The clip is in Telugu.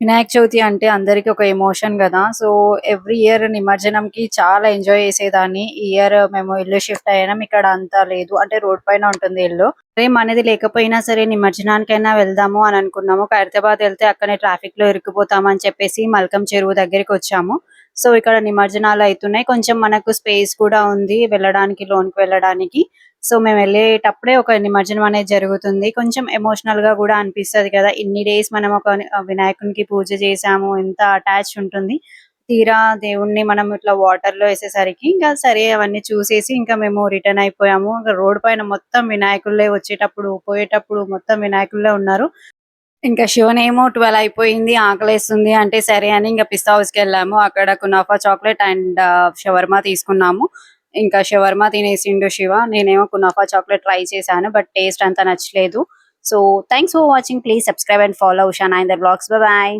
వినాయక చవితి అంటే అందరికి ఒక ఎమోషన్ గదా! సో, ఎవ్రీ ఇయర్ నిమజ్జనంకి చాలా ఎంజాయ్ చేసేదాన్ని. ఈ ఇయర్ మేము ఇల్లు షిఫ్ట్ అయ్యాం. ఇక్కడ అంత లేదు. అంటే రోడ్ పైన ఉంటుంది ఇల్లు. అదే మనది లేకపోయినా సరే నిమజ్జనానికైనా వెళ్దాము అని అనుకున్నాము. ఖైరతాబాద్ ఎళ్తే అక్కడనే ట్రాఫిక్‌లో ఇరుక్కుపోతామని చెప్పేసి మల్కం చెరువు దగ్గరికొచ్చాము. సో, ఇక్కడ నిమజ్జనాలు అయితున్నాయి. కొంచెం మనకు స్పేస్ కూడా ఉంది వెళ్ళడానికి, లోనికి వెళ్ళడానికి. సో, మేమెళ్ళేటప్పుడే ఒక నిమజ్జనం అనేది జరుగుతుంది. కొంచెం ఎమోషనల్‌గా గూడా అనిపిస్తది కదా! ఇన్ని డేస్ మనం ఒక వినాయకునికి పూజ చేశాము. ఎంత అటాచ్ ఉంటుంది. తీరా దేవుడిని మనం ఇట్లా వాటర్‌లో ఎసేసరికి ఇంకా సరే అవన్నీ చూసేసి ఇంకా మేము రిటర్న్ అయిపోయాము. ఇంక రోడ్ పైన మొత్తం వినాయకుళ్ళే వచ్చేటప్పుడు, పోయేటప్పుడు మొత్తం వినాయకుళ్ళే ఉన్నారు. ఇంకా శివనేమో 12 అయిపోయింది. ఆకలేస్తుంది అంటే సరే అని ఇంక పిస్తా హౌస్‌కెళ్ళాము. అక్కడ కునాఫా చాక్లేట్ అండ్ షవర్మా తీసుకున్నాము. ఇంకా షవర్మా తినేసిండు శివ. నేనేమో కునాఫా చాక్లేట్ ట్రై చేశాను. బట్ టేస్ట్ అంత నచ్చలేదు. So, thanks for watching. Please subscribe and follow Usha 9 vlogs. By by.